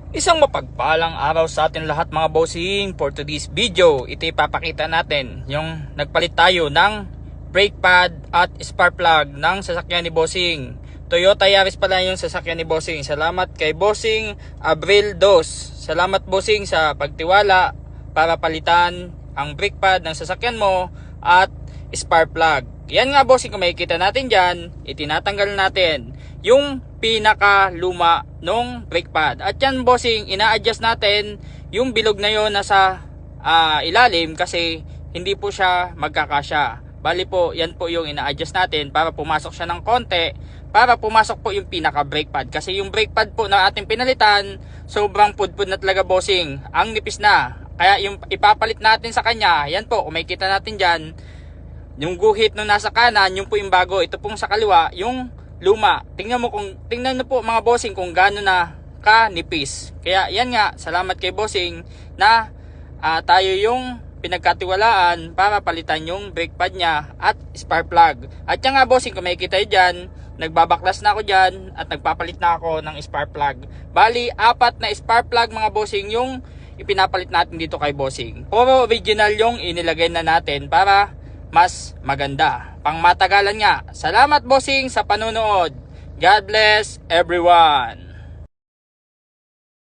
Isang mapagpalang araw sa atin lahat mga bossing. For today's video, ito ipapakita natin yung nagpalit tayo ng brake pad at spark plug ng sasakyan ni bossing. Toyota Yaris pala yung sasakyan ni bossing. Salamat kay bossing Abril Dos. Salamat bossing sa pagtiwala para palitan ang brake pad ng sasakyan mo at spark plug. Yan nga bossing, kung makikita natin dyan, itinatanggal natin yung pinaka luma nung brake pad. At yan bossing, ina-adjust natin yung bilog na yon nasa ilalim kasi hindi po siya magkakasya. Bali po, yan po yung ina-adjust natin para pumasok siya ng konti, para pumasok po yung pinaka brake pad. Kasi yung brake pad po na ating pinalitan, sobrang pudpud na talaga bossing. Ang nipis na. Kaya yung ipapalit natin sa kanya, yan po, kung makikita natin dyan, yung guhit nung nasa kanan, yung po yung bago. Ito pong sa kaliwa, yung luma. Tingnan na po mga bossing kung gaano na kanipis. Kaya yan nga, salamat kay bossing na tayo yung pinagkatiwalaan para palitan yung brake pad niya at spark plug. At yan nga bossing, kung makikita dyan, nagbabaklas na ako dyan at nagpapalit na ako ng spark plug. Bali, 4 na spark plug mga bossing yung ipinapalit natin dito kay bossing. Puro original yung inilagay na natin para mas maganda. Pang matagalan nga. Salamat bossing sa panonood. God bless everyone.